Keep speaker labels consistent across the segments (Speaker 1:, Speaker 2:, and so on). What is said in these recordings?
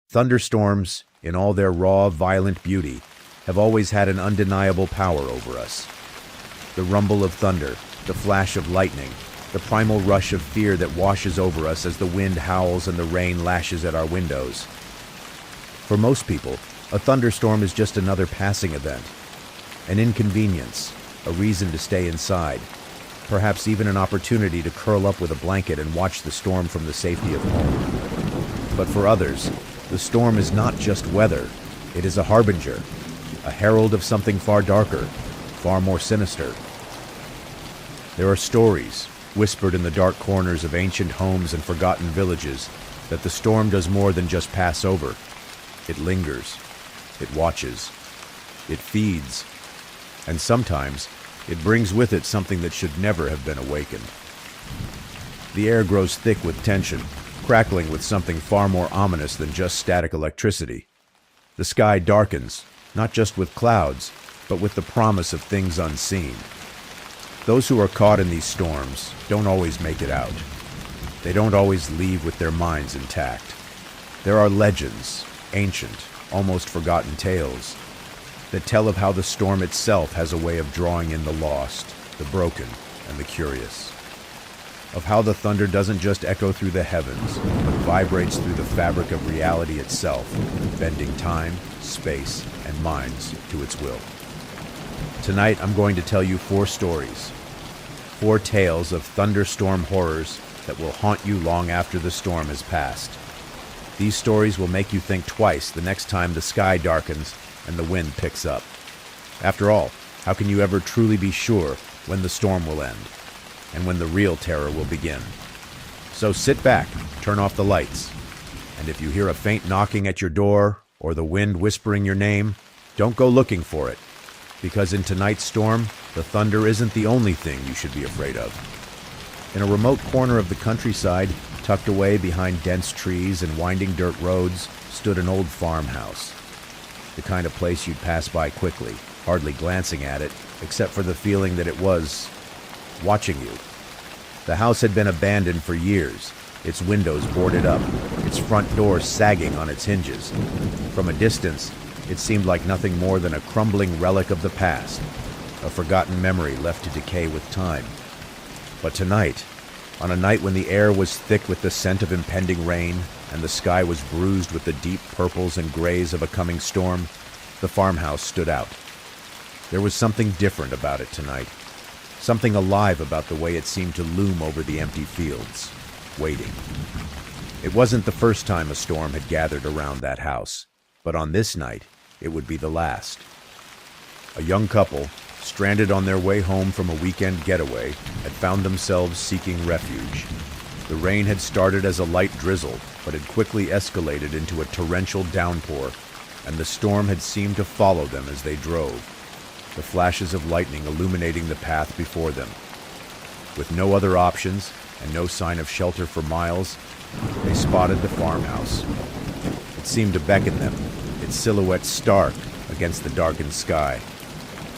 Speaker 1: Thunderstorms, in all their raw, violent beauty, have always had an undeniable power over us. The rumble of thunder, the flash of lightning, the primal rush of fear that washes over us as the wind howls and the rain lashes at our windows. For most people, a thunderstorm is just another passing event, an inconvenience, a reason to stay inside, perhaps even an opportunity to curl up with a blanket and watch the storm from the safety of home. But for others, the storm is not just weather, it is a harbinger, a herald of something far darker, far more sinister. There are stories, whispered in the dark corners of ancient homes and forgotten villages, that the storm does more than just pass over. It lingers, it watches, it feeds, and sometimes it brings with it something that should never have been awakened. The air grows thick with tension, crackling with something far more ominous than just static electricity. The sky darkens, not just with clouds, but with the promise of things unseen. Those who are caught in these storms don't always make it out. They don't always leave with their minds intact. There are legends, ancient, almost forgotten tales, that tell of how the storm itself has a way of drawing in the lost, the broken, and the curious. Of how the thunder doesn't just echo through the heavens, but vibrates through the fabric of reality itself, bending time, space, and minds to its will. Tonight, I'm going to tell you 4 stories. 4 tales of thunderstorm horrors that will haunt you long after the storm has passed. These stories will make you think twice the next time the sky darkens and the wind picks up. After all, how can you ever truly be sure when the storm will end and when the real terror will begin? So sit back, turn off the lights, and if you hear a faint knocking at your door or the wind whispering your name, don't go looking for it, because in tonight's storm, the thunder isn't the only thing you should be afraid of. In a remote corner of the countryside, tucked away behind dense trees and winding dirt roads, stood an old farmhouse. The kind of place you'd pass by quickly, hardly glancing at it, except for the feeling that it was watching you. The house had been abandoned for years, its windows boarded up, its front door sagging on its hinges. From a distance, it seemed like nothing more than a crumbling relic of the past, a forgotten memory left to decay with time. But tonight, on a night when the air was thick with the scent of impending rain and the sky was bruised with the deep purples and grays of a coming storm, the farmhouse stood out. There was something different about it tonight, something alive about the way it seemed to loom over the empty fields, waiting. It wasn't the first time a storm had gathered around that house, but on this night, it would be the last. A young couple, stranded on their way home from a weekend getaway, had found themselves seeking refuge. The rain had started as a light drizzle, but had quickly escalated into a torrential downpour, and the storm had seemed to follow them as they drove, the flashes of lightning illuminating the path before them. With no other options and no sign of shelter for miles, they spotted the farmhouse. It seemed to beckon them, its silhouette stark against the darkened sky.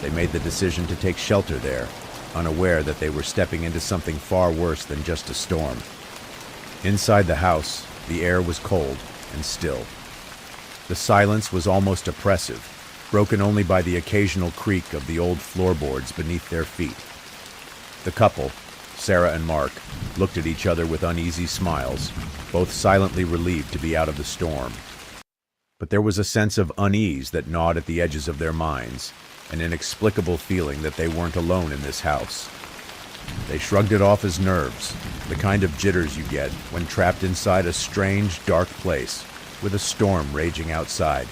Speaker 1: They made the decision to take shelter there, unaware that they were stepping into something far worse than just a storm. Inside the house, the air was cold and still. The silence was almost oppressive, broken only by the occasional creak of the old floorboards beneath their feet. The couple, Sarah and Mark, looked at each other with uneasy smiles, both silently relieved to be out of the storm. But there was a sense of unease that gnawed at the edges of their minds, an inexplicable feeling that they weren't alone in this house. They shrugged it off as nerves, the kind of jitters you get when trapped inside a strange, dark place with a storm raging outside.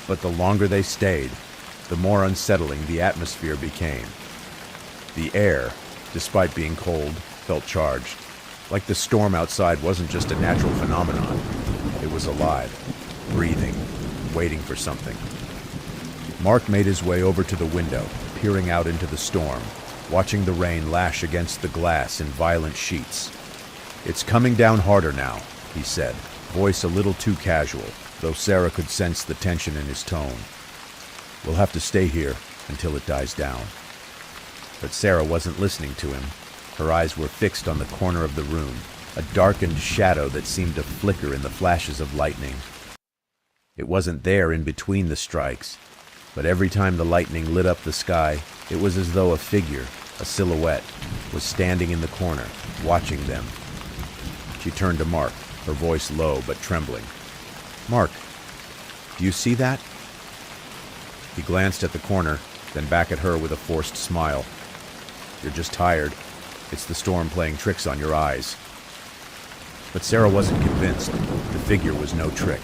Speaker 1: But the longer they stayed, the more unsettling the atmosphere became. The air, despite being cold, felt charged, like the storm outside wasn't just a natural phenomenon. It was alive, breathing, waiting for something. Mark made his way over to the window, peering out into the storm, watching the rain lash against the glass in violent sheets. "It's coming down harder now," he said, voice a little too casual, though Sarah could sense the tension in his tone. "We'll have to stay here until it dies down." But Sarah wasn't listening to him. Her eyes were fixed on the corner of the room, a darkened shadow that seemed to flicker in the flashes of lightning. It wasn't there in between the strikes, but every time the lightning lit up the sky, it was as though a figure, a silhouette, was standing in the corner, watching them. She turned to Mark, her voice low but trembling. "Mark, do you see that?" He glanced at the corner, then back at her with a forced smile. "You're just tired. It's the storm playing tricks on your eyes." But Sarah wasn't convinced. The figure was no trick.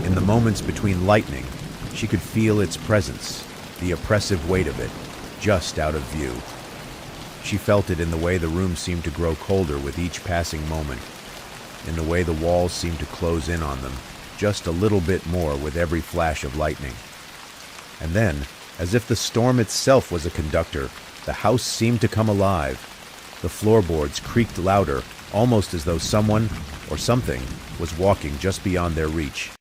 Speaker 1: In the moments between lightning, she could feel its presence, the oppressive weight of it, just out of view. She felt it in the way the room seemed to grow colder with each passing moment, in the way the walls seemed to close in on them, just a little bit more with every flash of lightning. And then, as if the storm itself was a conductor, the house seemed to come alive. The floorboards creaked louder, almost as though someone or something was walking just beyond their reach.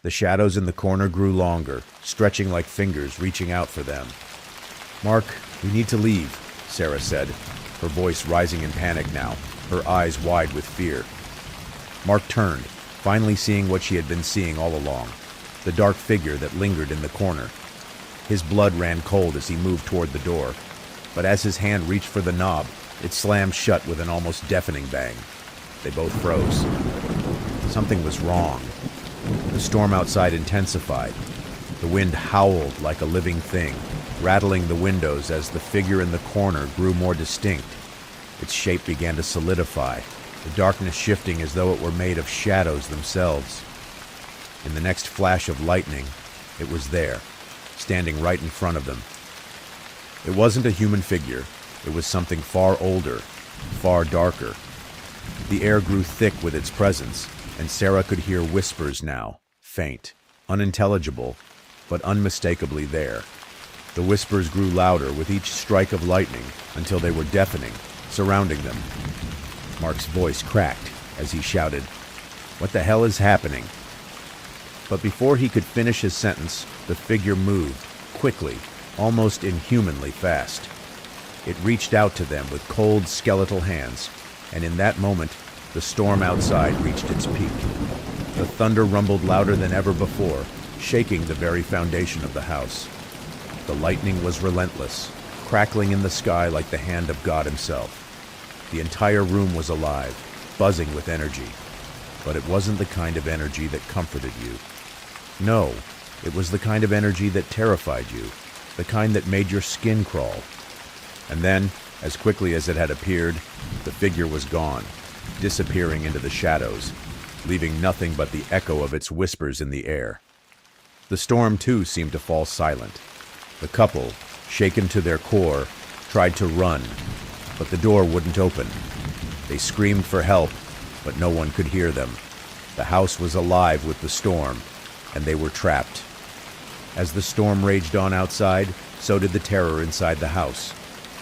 Speaker 1: The shadows in the corner grew longer, stretching like fingers reaching out for them. "Mark, we need to leave," Sarah said, her voice rising in panic now, her eyes wide with fear. Mark turned, finally seeing what she had been seeing all along, the dark figure that lingered in the corner. His blood ran cold as he moved toward the door, but as his hand reached for the knob, it slammed shut with an almost deafening bang. They both froze. Something was wrong. The storm outside intensified. The wind howled like a living thing, rattling the windows as the figure in the corner grew more distinct. Its shape began to solidify, the darkness shifting as though it were made of shadows themselves. In the next flash of lightning, it was there, standing right in front of them. It wasn't a human figure. It was something far older, far darker. The air grew thick with its presence, and Sarah could hear whispers now, faint, unintelligible, but unmistakably there. The whispers grew louder with each strike of lightning until they were deafening, surrounding them. Mark's voice cracked as he shouted, "What the hell is happening?" But before he could finish his sentence, the figure moved, quickly, almost inhumanly fast. It reached out to them with cold, skeletal hands, and in that moment, the storm outside reached its peak. The thunder rumbled louder than ever before, shaking the very foundation of the house. The lightning was relentless, crackling in the sky like the hand of God himself. The entire room was alive, buzzing with energy. But it wasn't the kind of energy that comforted you. No, it was the kind of energy that terrified you, the kind that made your skin crawl. And then, as quickly as it had appeared, the figure was gone, disappearing into the shadows, leaving nothing but the echo of its whispers in the air. The storm, too, seemed to fall silent. The couple, shaken to their core, tried to run, but the door wouldn't open. They screamed for help, but no one could hear them. The house was alive with the storm, and they were trapped. As the storm raged on outside, so did the terror inside the house.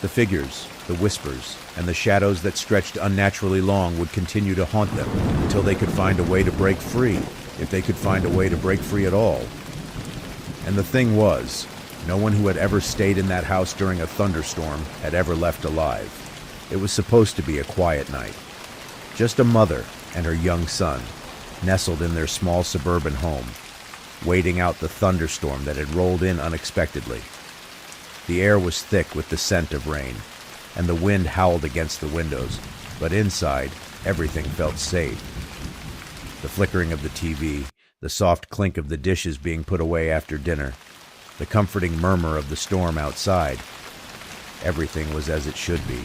Speaker 1: The figures, the whispers, and the shadows that stretched unnaturally long would continue to haunt them until they could find a way to break free, if they could find a way to break free at all. And the thing was, no one who had ever stayed in that house during a thunderstorm had ever left alive. It was supposed to be a quiet night. Just a mother and her young son, nestled in their small suburban home, waiting out the thunderstorm that had rolled in unexpectedly. The air was thick with the scent of rain, and the wind howled against the windows, but inside, everything felt safe. The flickering of the TV, the soft clink of the dishes being put away after dinner, the comforting murmur of the storm outside, everything was as it should be.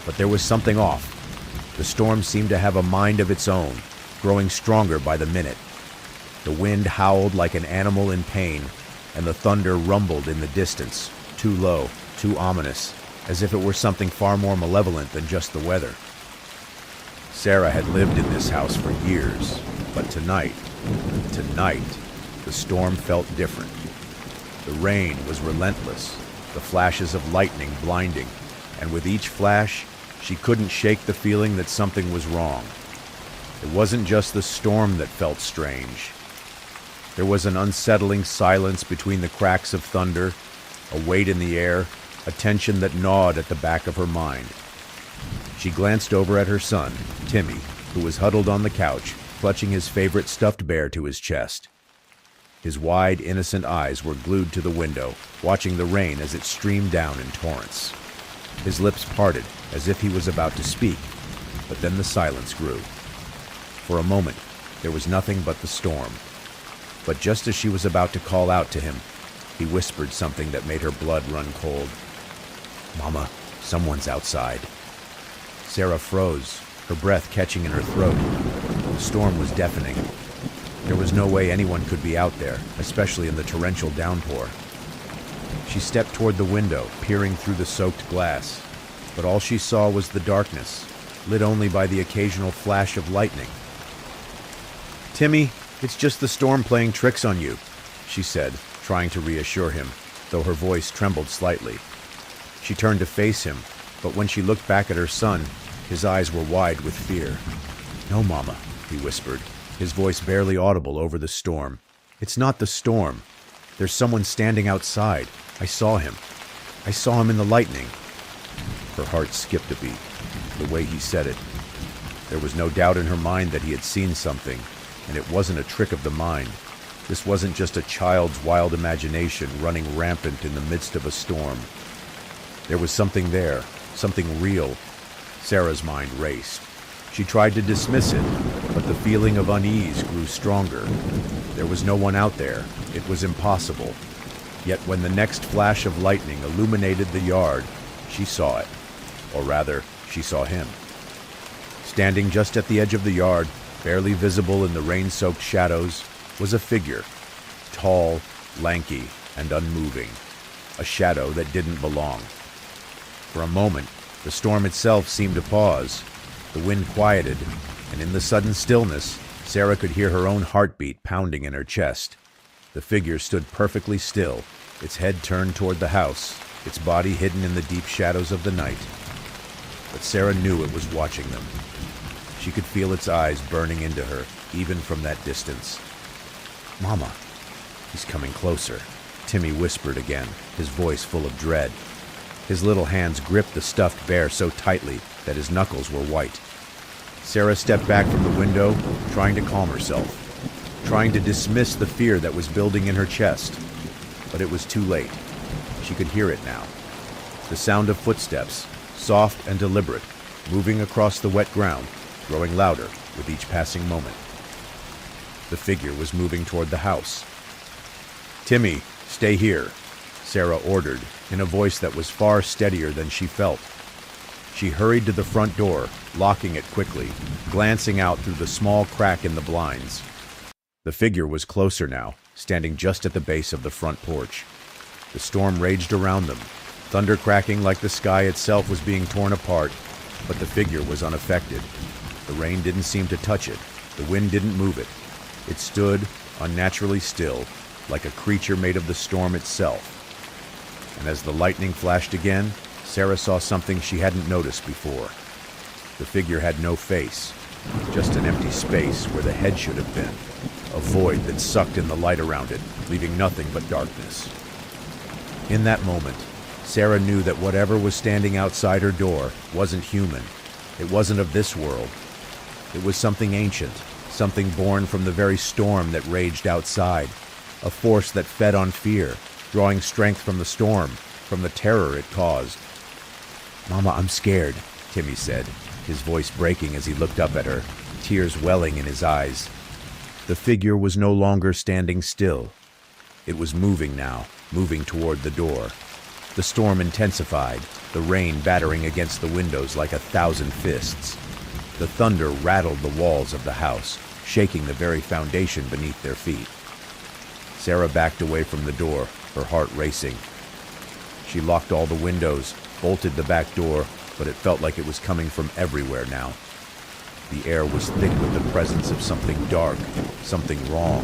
Speaker 1: But there was something off. The storm seemed to have a mind of its own, growing stronger by the minute. The wind howled like an animal in pain, and the thunder rumbled in the distance, too low, too ominous, as if it were something far more malevolent than just the weather. Sarah had lived in this house for years, but tonight, the storm felt different. The rain was relentless, the flashes of lightning blinding, and with each flash, she couldn't shake the feeling that something was wrong. It wasn't just the storm that felt strange. There was an unsettling silence between the cracks of thunder, a weight in the air, a tension that gnawed at the back of her mind. She glanced over at her son, Timmy, who was huddled on the couch, clutching his favorite stuffed bear to his chest. His wide, innocent eyes were glued to the window, watching the rain as it streamed down in torrents. His lips parted, as if he was about to speak, but then the silence grew. For a moment, there was nothing but the storm. But just as she was about to call out to him, he whispered something that made her blood run cold. "Mama, someone's outside." Sarah froze, her breath catching in her throat. The storm was deafening. There was no way anyone could be out there, especially in the torrential downpour. She stepped toward the window, peering through the soaked glass, but all she saw was the darkness, lit only by the occasional flash of lightning. "Timmy, it's just the storm playing tricks on you," she said, trying to reassure him, though her voice trembled slightly. She turned to face him, but when she looked back at her son, his eyes were wide with fear. "No, Mama," he whispered, his voice barely audible over the storm. "It's not the storm. There's someone standing outside. I saw him. I saw him in the lightning." Her heart skipped a beat, the way he said it. There was no doubt in her mind that he had seen something, and it wasn't a trick of the mind. This wasn't just a child's wild imagination running rampant in the midst of a storm. There was something there, something real. Sarah's mind raced. She tried to dismiss it, but the feeling of unease grew stronger. There was no one out there. It was impossible. Yet when the next flash of lightning illuminated the yard, she saw it. Or rather, she saw him. Standing just at the edge of the yard, barely visible in the rain-soaked shadows, was a figure. Tall, lanky, and unmoving. A shadow that didn't belong. For a moment, the storm itself seemed to pause. The wind quieted, and in the sudden stillness, Sarah could hear her own heartbeat pounding in her chest. The figure stood perfectly still, its head turned toward the house, its body hidden in the deep shadows of the night. But Sarah knew it was watching them. She could feel its eyes burning into her, even from that distance. "Mama." "He's coming closer," Timmy whispered again, his voice full of dread. His little hands gripped the stuffed bear so tightly that his knuckles were white. Sarah stepped back from the window, trying to calm herself, trying to dismiss the fear that was building in her chest. But it was too late. She could hear it now. The sound of footsteps, soft and deliberate, moving across the wet ground, growing louder with each passing moment. The figure was moving toward the house. "Timmy, stay here," Sarah ordered, in a voice that was far steadier than she felt. She hurried to the front door, locking it quickly, glancing out through the small crack in the blinds. The figure was closer now, standing just at the base of the front porch. The storm raged around them, thunder cracking like the sky itself was being torn apart, but the figure was unaffected. The rain didn't seem to touch it. The wind didn't move it. It stood, unnaturally still, like a creature made of the storm itself. And as the lightning flashed again, Sarah saw something she hadn't noticed before. The figure had no face, just an empty space where the head should have been, a void that sucked in the light around it, leaving nothing but darkness. In that moment, Sarah knew that whatever was standing outside her door wasn't human. It wasn't of this world. It was something ancient, something born from the very storm that raged outside, a force that fed on fear, drawing strength from the storm, from the terror it caused. "Mama, I'm scared," Timmy said, his voice breaking as he looked up at her, tears welling in his eyes. The figure was no longer standing still. It was moving now, moving toward the door. The storm intensified, the rain battering against the windows like 1,000 fists. The thunder rattled the walls of the house, shaking the very foundation beneath their feet. Sarah backed away from the door, her heart racing. She locked all the windows, bolted the back door, but it felt like it was coming from everywhere now. The air was thick with the presence of something dark, something wrong.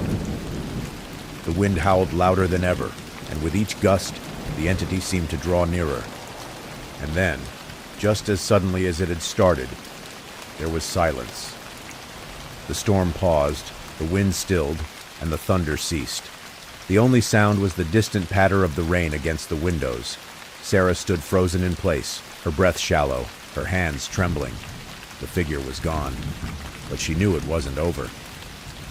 Speaker 1: The wind howled louder than ever, and with each gust, the entity seemed to draw nearer. And then, just as suddenly as it had started, there was silence. The storm paused, the wind stilled, and the thunder ceased. The only sound was the distant patter of the rain against the windows. Sarah stood frozen in place, her breath shallow, her hands trembling. The figure was gone, but she knew it wasn't over.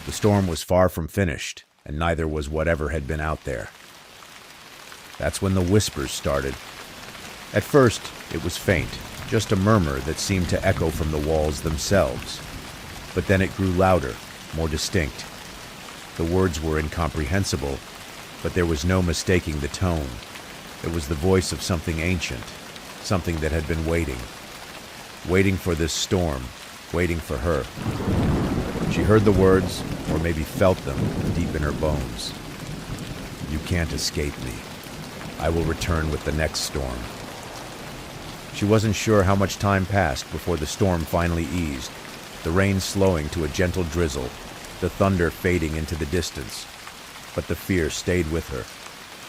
Speaker 1: The storm was far from finished, and neither was whatever had been out there. That's when the whispers started. At first, it was faint, just a murmur that seemed to echo from the walls themselves. But then it grew louder, more distinct. The words were incomprehensible, but there was no mistaking the tone. It was the voice of something ancient, something that had been waiting for this storm, waiting for her. She heard the words, or maybe felt them, deep in her bones. "You can't escape me. I will return with the next storm." She wasn't sure how much time passed before the storm finally eased, the rain slowing to a gentle drizzle, the thunder fading into the distance. But the fear stayed with her.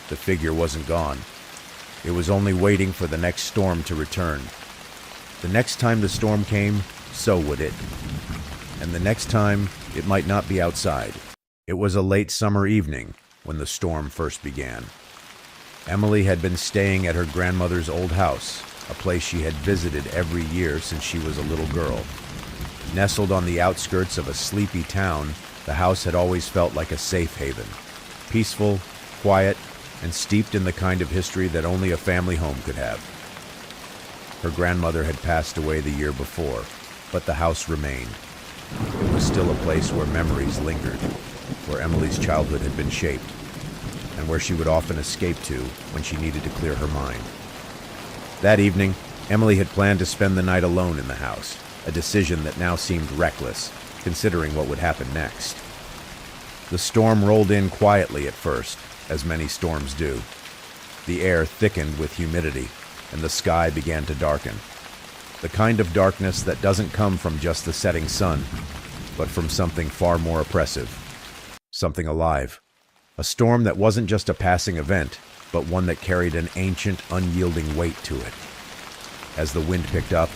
Speaker 1: The figure wasn't gone. It was only waiting for the next storm to return. The next time the storm came, so would it. And the next time, it might not be outside. It was a late summer evening when the storm first began. Emily had been staying at her grandmother's old house, a place she had visited every year since she was a little girl. Nestled on the outskirts of a sleepy town, the house had always felt like a safe haven. Peaceful, quiet, and steeped in the kind of history that only a family home could have. Her grandmother had passed away the year before, but the house remained. It was still a place where memories lingered, where Emily's childhood had been shaped, and where she would often escape to when she needed to clear her mind. That evening, Emily had planned to spend the night alone in the house, a decision that now seemed reckless, considering what would happen next. The storm rolled in quietly at first, as many storms do. The air thickened with humidity, and the sky began to darken. The kind of darkness that doesn't come from just the setting sun, but from something far more oppressive. Something alive. A storm that wasn't just a passing event, but one that carried an ancient, unyielding weight to it. As the wind picked up,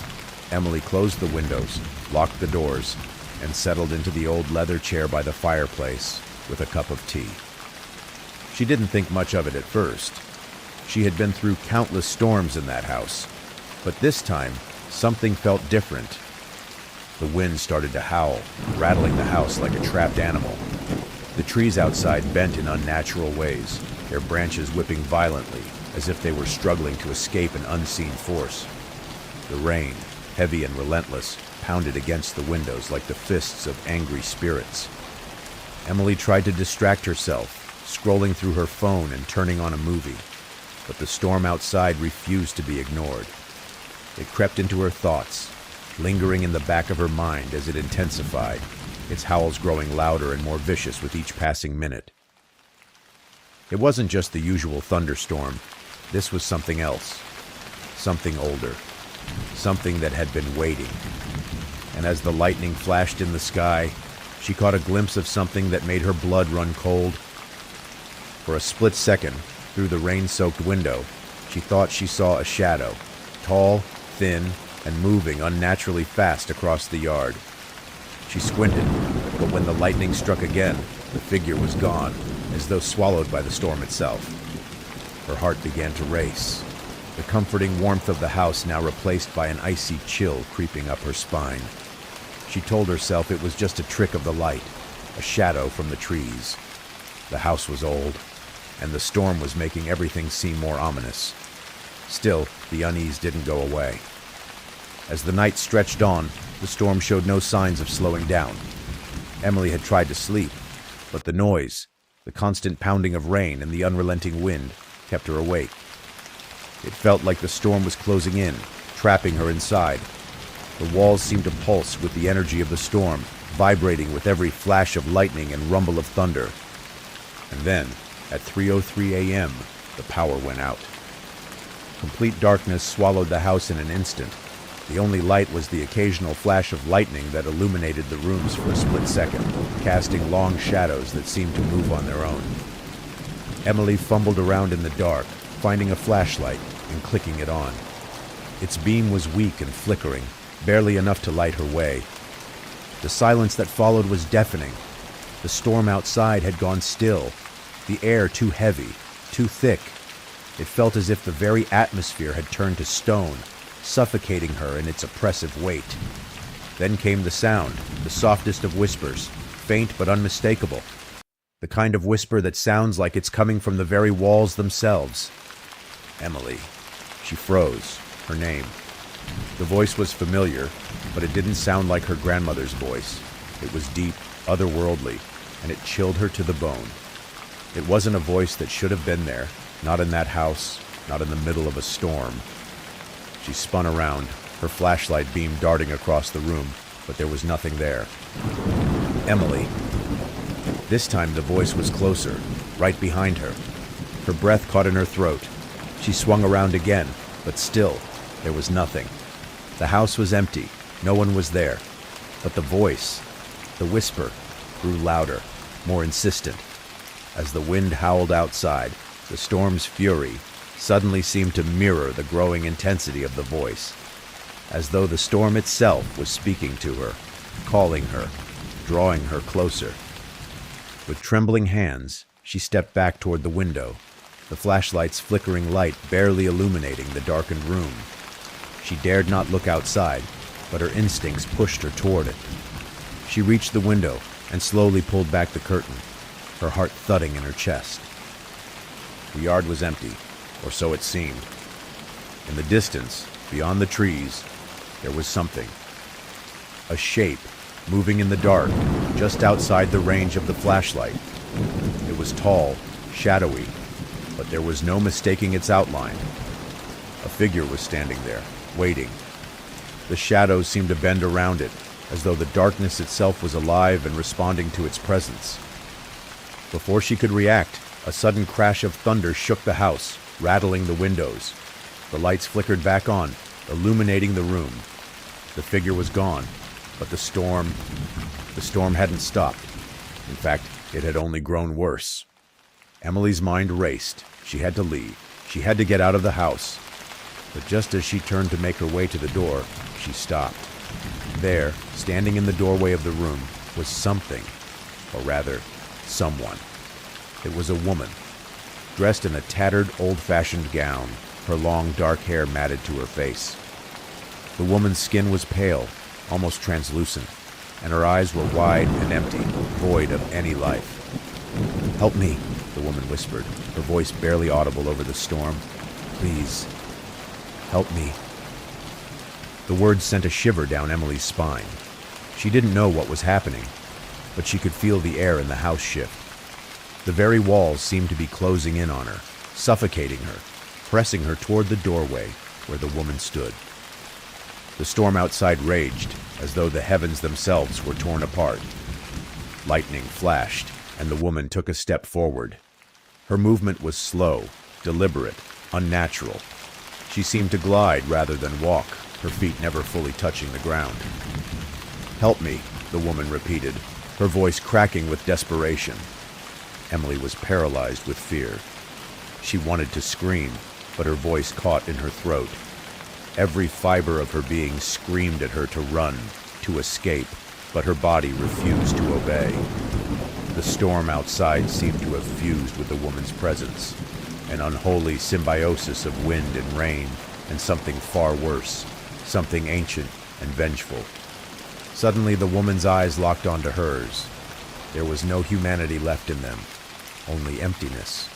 Speaker 1: Emily closed the windows, locked the doors, and settled into the old leather chair by the fireplace with a cup of tea. She didn't think much of it at first. She had been through countless storms in that house, but this time, something felt different. The wind started to howl, rattling the house like a trapped animal. The trees outside bent in unnatural ways, their branches whipping violently, as if they were struggling to escape an unseen force. The rain, heavy and relentless, pounded against the windows like the fists of angry spirits. Emily tried to distract herself, scrolling through her phone and turning on a movie, but the storm outside refused to be ignored. It crept into her thoughts, lingering in the back of her mind as it intensified, its howls growing louder and more vicious with each passing minute. It wasn't just the usual thunderstorm. This was something else, something older, something that had been waiting. And as the lightning flashed in the sky, she caught a glimpse of something that made her blood run cold. For a split second, through the rain-soaked window, she thought she saw a shadow, tall, thin, and moving unnaturally fast across the yard. She squinted, but when the lightning struck again, the figure was gone, as though swallowed by the storm itself. Her heart began to race, the comforting warmth of the house now replaced by an icy chill creeping up her spine. She told herself it was just a trick of the light, a shadow from the trees. The house was old, and the storm was making everything seem more ominous. Still, the unease didn't go away. As the night stretched on, the storm showed no signs of slowing down. Emily had tried to sleep, but the noise, the constant pounding of rain and the unrelenting wind, kept her awake. It felt like the storm was closing in, trapping her inside. The walls seemed to pulse with the energy of the storm, vibrating with every flash of lightning and rumble of thunder. And then, at 3:03 a.m., the power went out. Complete darkness swallowed the house in an instant. The only light was the occasional flash of lightning that illuminated the rooms for a split second, casting long shadows that seemed to move on their own. Emily fumbled around in the dark, finding a flashlight and clicking it on. Its beam was weak and flickering, barely enough to light her way. The silence that followed was deafening. The storm outside had gone still, the air too heavy, too thick. It felt as if the very atmosphere had turned to stone, suffocating her in its oppressive weight. Then came the sound, the softest of whispers, faint but unmistakable. The kind of whisper that sounds like it's coming from the very walls themselves. Emily. She froze. Her name. The voice was familiar, but it didn't sound like her grandmother's voice. It was deep, otherworldly, and it chilled her to the bone. It wasn't a voice that should have been there, not in that house, not in the middle of a storm. She spun around, her flashlight beam darting across the room, but there was nothing there. Emily. This time the voice was closer, right behind her. Her breath caught in her throat. She swung around again, but still, there was nothing. The house was empty. No one was there. But the voice, the whisper, grew louder, more insistent. As the wind howled outside, the storm's fury suddenly seemed to mirror the growing intensity of the voice, as though the storm itself was speaking to her, calling her, drawing her closer. With trembling hands, she stepped back toward the window, the flashlight's flickering light barely illuminating the darkened room. She dared not look outside, but her instincts pushed her toward it. She reached the window and slowly pulled back the curtain, her heart thudding in her chest. The yard was empty, or so it seemed. In the distance, beyond the trees, there was something. A shape, moving in the dark, just outside the range of the flashlight. It was tall, shadowy, but there was no mistaking its outline. A figure was standing there, waiting. The shadows seemed to bend around it, as though the darkness itself was alive and responding to its presence. Before she could react, a sudden crash of thunder shook the house, rattling the windows. The lights flickered back on, illuminating the room. The figure was gone, but the storm hadn't stopped. In fact, it had only grown worse. Emily's mind raced. She had to leave. She had to get out of the house. But just as she turned to make her way to the door, she stopped. There, standing in the doorway of the room, was something, or rather, someone. It was a woman, dressed in a tattered, old-fashioned gown, her long, dark hair matted to her face. The woman's skin was pale, almost translucent, and her eyes were wide and empty, void of any life. "Help me," the woman whispered, her voice barely audible over the storm. "Please, help me." The words sent a shiver down Emily's spine. She didn't know what was happening, but she could feel the air in the house shift. The very walls seemed to be closing in on her, suffocating her, pressing her toward the doorway where the woman stood. The storm outside raged, as though the heavens themselves were torn apart. Lightning flashed, and the woman took a step forward. Her movement was slow, deliberate, unnatural. She seemed to glide rather than walk, her feet never fully touching the ground. "Help me," the woman repeated, her voice cracking with desperation. Emily was paralyzed with fear. She wanted to scream, but her voice caught in her throat. Every fiber of her being screamed at her to run, to escape, but her body refused to obey. The storm outside seemed to have fused with the woman's presence, an unholy symbiosis of wind and rain, and something far worse, something ancient and vengeful. Suddenly the woman's eyes locked onto hers. There was no humanity left in them, only emptiness.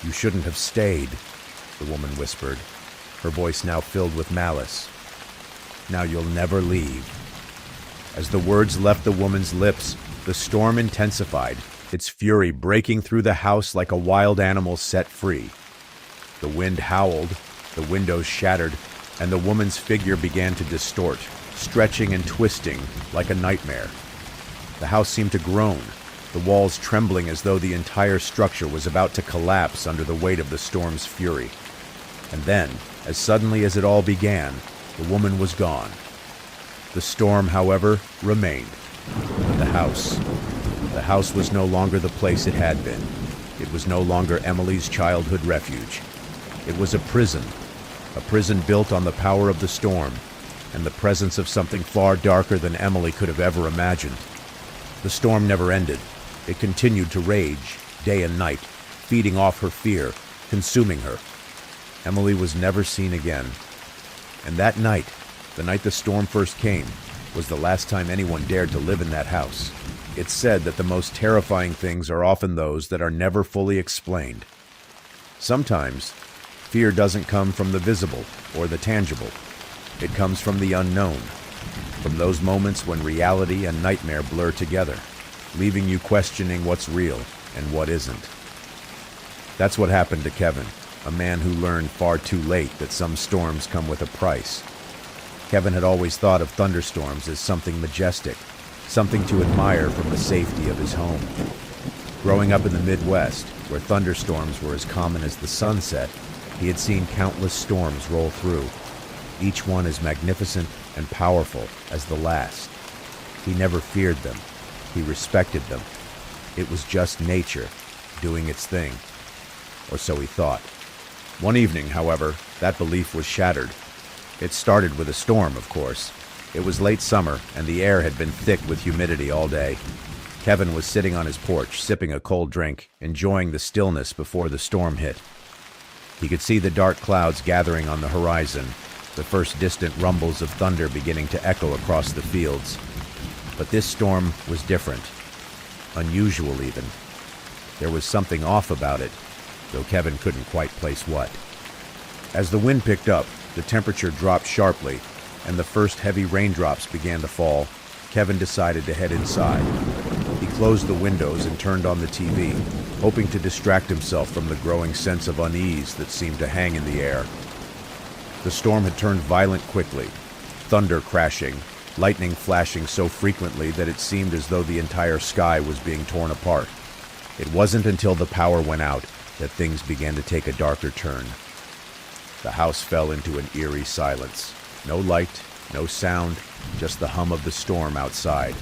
Speaker 1: "You shouldn't have stayed," the woman whispered, her voice now filled with malice. "Now you'll never leave." As the words left the woman's lips, the storm intensified, its fury breaking through the house like a wild animal set free. The wind howled, the windows shattered, and the woman's figure began to distort, stretching and twisting like a nightmare. The house seemed to groan, the walls trembling as though the entire structure was about to collapse under the weight of the storm's fury. And then, as suddenly as it all began, the woman was gone. The storm, however, remained. But the house was no longer the place it had been. It was no longer Emily's childhood refuge. It was a prison built on the power of the storm and the presence of something far darker than Emily could have ever imagined. The storm never ended. It continued to rage, day and night, feeding off her fear, consuming her. Emily was never seen again. And that night, the night the storm first came, was the last time anyone dared to live in that house. It's said that the most terrifying things are often those that are never fully explained. Sometimes, fear doesn't come from the visible or the tangible. It comes from the unknown, from those moments when reality and nightmare blur together, leaving you questioning what's real and what isn't. That's what happened to Kevin, a man who learned far too late that some storms come with a price. Kevin had always thought of thunderstorms as something majestic, something to admire from the safety of his home. Growing up in the Midwest, where thunderstorms were as common as the sunset, he had seen countless storms roll through, each one as magnificent and powerful as the last. He never feared them. He respected them. It was just nature doing its thing, or so he thought. One evening, however, that belief was shattered. It started with a storm, of course. It was late summer, and the air had been thick with humidity all day. Kevin was sitting on his porch, sipping a cold drink, enjoying the stillness before the storm hit. He could see the dark clouds gathering on the horizon, the first distant rumbles of thunder beginning to echo across the fields. But this storm was different, unusual even. There was something off about it, though Kevin couldn't quite place what. As the wind picked up, the temperature dropped sharply, and the first heavy raindrops began to fall. Kevin decided to head inside. He closed the windows and turned on the TV, hoping to distract himself from the growing sense of unease that seemed to hang in the air. The storm had turned violent quickly, thunder crashing, lightning flashing so frequently that it seemed as though the entire sky was being torn apart. It wasn't until the power went out that things began to take a darker turn. The house fell into an eerie silence. No light, no sound, just the hum of the storm outside.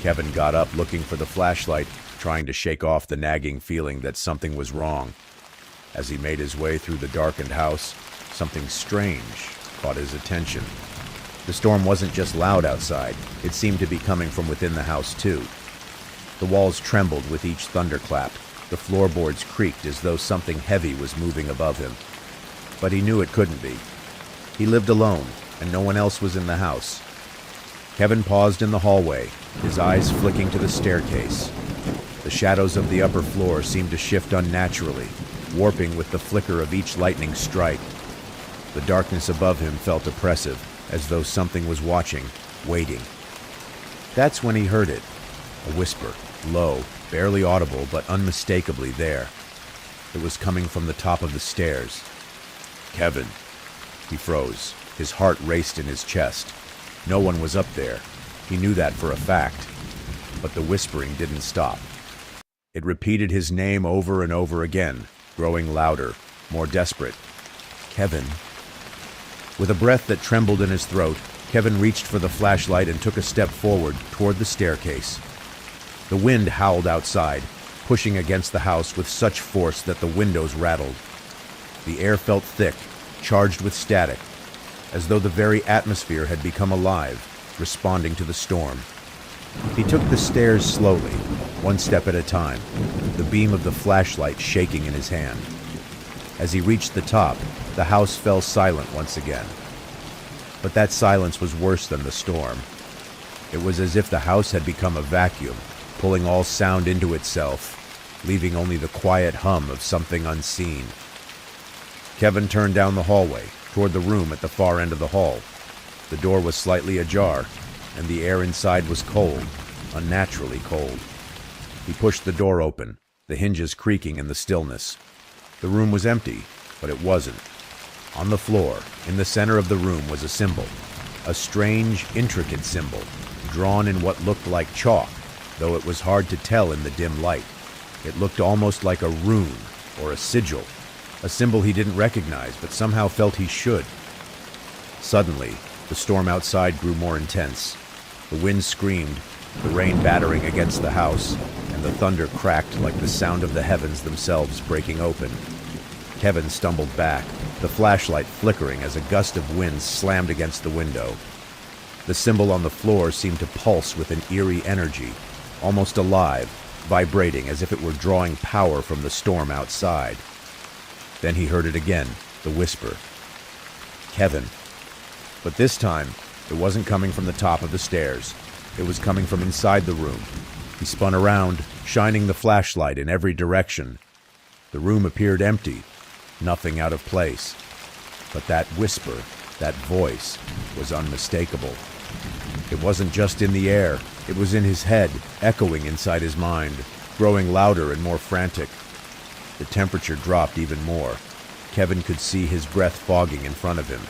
Speaker 1: Kevin got up looking for the flashlight, trying to shake off the nagging feeling that something was wrong. As he made his way through the darkened house, something strange caught his attention. The storm wasn't just loud outside, it seemed to be coming from within the house too. The walls trembled with each thunderclap. The floorboards creaked as though something heavy was moving above him. But he knew it couldn't be. He lived alone, and no one else was in the house. Kevin paused in the hallway, his eyes flicking to the staircase. The shadows of the upper floor seemed to shift unnaturally, warping with the flicker of each lightning strike. The darkness above him felt oppressive, as though something was watching, waiting. That's when he heard it. A whisper, low, barely audible, but unmistakably there. It was coming from the top of the stairs. Kevin. He froze. His heart raced in his chest. No one was up there. He knew that for a fact. But the whispering didn't stop. It repeated his name over and over again, growing louder, more desperate. Kevin. With a breath that trembled in his throat, Kevin reached for the flashlight and took a step forward toward the staircase. The wind howled outside, pushing against the house with such force that the windows rattled. The air felt thick, charged with static, as though the very atmosphere had become alive, responding to the storm. He took the stairs slowly, one step at a time, the beam of the flashlight shaking in his hand. As he reached the top, the house fell silent once again. But that silence was worse than the storm. It was as if the house had become a vacuum, pulling all sound into itself, leaving only the quiet hum of something unseen. Kevin turned down the hallway, toward the room at the far end of the hall. The door was slightly ajar, and the air inside was cold, unnaturally cold. He pushed the door open, the hinges creaking in the stillness. The room was empty, but it wasn't. On the floor, in the center of the room, was a symbol. A strange, intricate symbol, drawn in what looked like chalk, though it was hard to tell in the dim light. It looked almost like a rune or a sigil, a symbol he didn't recognize, but somehow felt he should. Suddenly, the storm outside grew more intense. The wind screamed, the rain battering against the house, and the thunder cracked like the sound of the heavens themselves breaking open. Kevin stumbled back, the flashlight flickering as a gust of wind slammed against the window. The symbol on the floor seemed to pulse with an eerie energy, almost alive, vibrating as if it were drawing power from the storm outside. Then he heard it again, the whisper. Kevin. But this time, it wasn't coming from the top of the stairs. It was coming from inside the room. He spun around, shining the flashlight in every direction. The room appeared empty, nothing out of place. But that whisper, that voice, was unmistakable. It wasn't just in the air, it was in his head, echoing inside his mind, growing louder and more frantic. The temperature dropped even more. Kevin could see his breath fogging in front of him.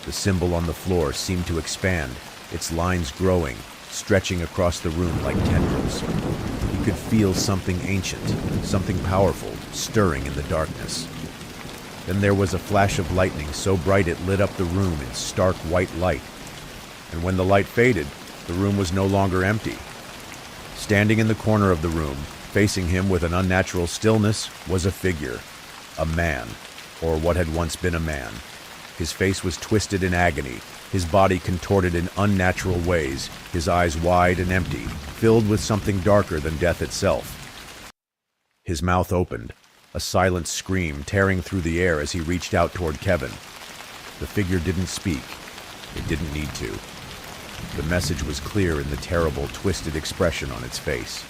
Speaker 1: The symbol on the floor seemed to expand, its lines growing, stretching across the room like tendrils. He could feel something ancient, something powerful, stirring in the darkness. Then there was a flash of lightning so bright it lit up the room in stark white light. And when the light faded, the room was no longer empty. Standing in the corner of the room, facing him with an unnatural stillness, was a figure. A man, or what had once been a man. His face was twisted in agony, his body contorted in unnatural ways, his eyes wide and empty, filled with something darker than death itself. His mouth opened, a silent scream tearing through the air as he reached out toward Kevin. The figure didn't speak. It didn't need to. The message was clear in the terrible, twisted expression on its face.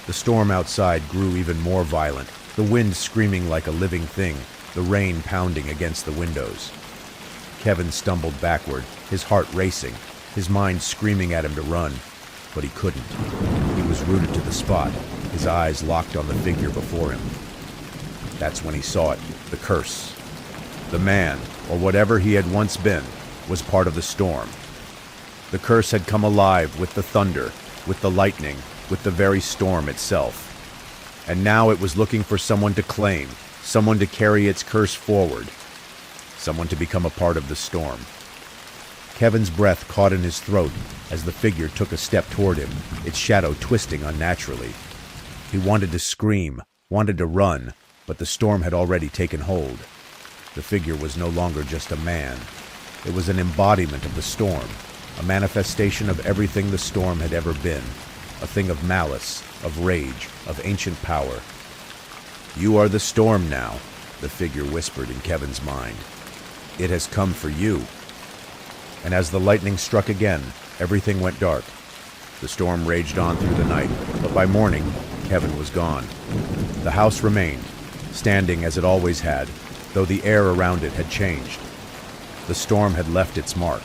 Speaker 1: The storm outside grew even more violent, the wind screaming like a living thing, the rain pounding against the windows. Kevin stumbled backward, his heart racing, his mind screaming at him to run, but he couldn't. He was rooted to the spot, his eyes locked on the figure before him. That's when he saw it, the curse. The man, or whatever he had once been, was part of the storm. The curse had come alive with the thunder, with the lightning, with the very storm itself. And now it was looking for someone to claim, someone to carry its curse forward, someone to become a part of the storm. Kevin's breath caught in his throat as the figure took a step toward him, its shadow twisting unnaturally. He wanted to scream, wanted to run, but the storm had already taken hold. The figure was no longer just a man. It was an embodiment of the storm, a manifestation of everything the storm had ever been, a thing of malice, of rage, of ancient power. "You are the storm now," the figure whispered in Kevin's mind. "It has come for you." And as the lightning struck again, everything went dark. The storm raged on through the night, but by morning, Kevin was gone. The house remained, standing as it always had, though the air around it had changed. The storm had left its mark.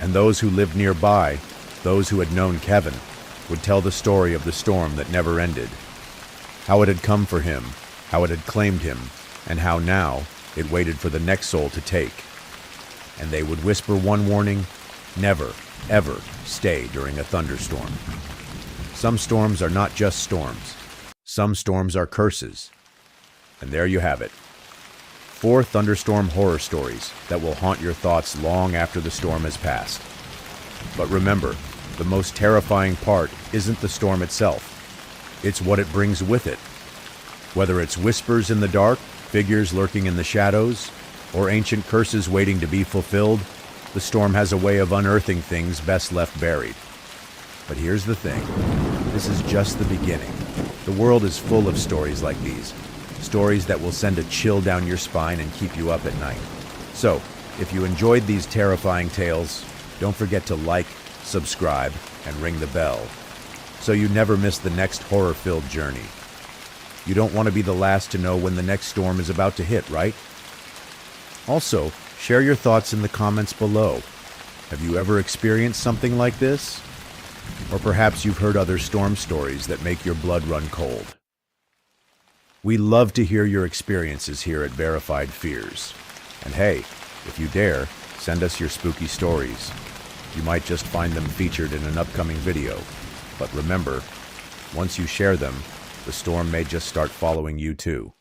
Speaker 1: And those who lived nearby, those who had known Kevin, would tell the story of the storm that never ended. How it had come for him, how it had claimed him, and how now it waited for the next soul to take. And they would whisper one warning: never, ever stay during a thunderstorm. Some storms are not just storms. Some storms are curses. And there you have it. 4 thunderstorm horror stories that will haunt your thoughts long after the storm has passed. But remember, the most terrifying part isn't the storm itself. It's what it brings with it. Whether it's whispers in the dark, figures lurking in the shadows, or ancient curses waiting to be fulfilled, the storm has a way of unearthing things best left buried. But here's the thing. This is just the beginning. The world is full of stories like these. Stories that will send a chill down your spine and keep you up at night. So, if you enjoyed these terrifying tales, don't forget to like, subscribe, and ring the bell, so you never miss the next horror-filled journey. You don't want to be the last to know when the next storm is about to hit, right? Also, share your thoughts in the comments below. Have you ever experienced something like this? Or perhaps you've heard other storm stories that make your blood run cold. We love to hear your experiences here at Verified Fears. And hey, if you dare, send us your spooky stories. You might just find them featured in an upcoming video. But remember, once you share them, the storm may just start following you too.